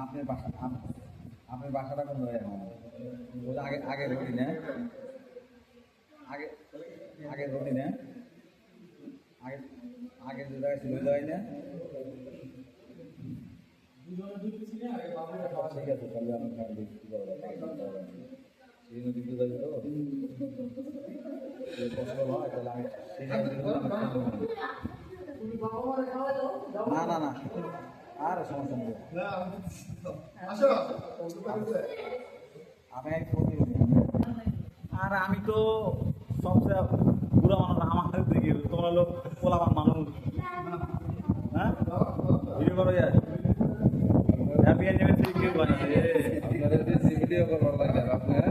আপনার বাসা আপনার বাসাটা কোন জায়গায় এখন? আগে আগে রুটি না আগে আগে রুটি না আগে আগে যে জায়গায় ছিল ওই জায়গায় না ঠিক আছে তাহলে আমি দেখছি সেই নদীতে যাই তো পসিবল হয় তাহলে আমি না না না আর সমস্যা নেই আমি আর আমি তো সবচেয়ে বুড়া মানুষ আমার দিকে তোমরা লোক পোলাবান মানুষ হ্যাঁ ভিডিও করো যায় হ্যাপি অ্যানিভার্সারি কেউ বানাচ্ছে আপনাদের বেশি ভিডিও করবার লাগে আপনার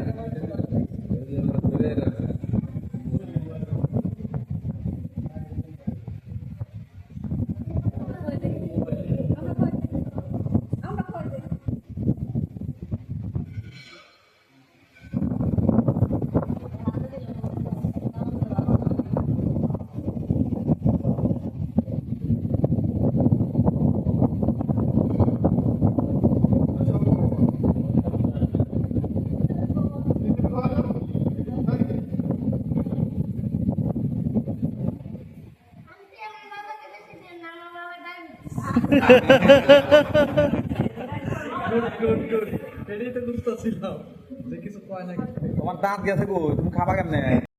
তোমার দাঁত গেছে গো তুমি খাবা কেমনে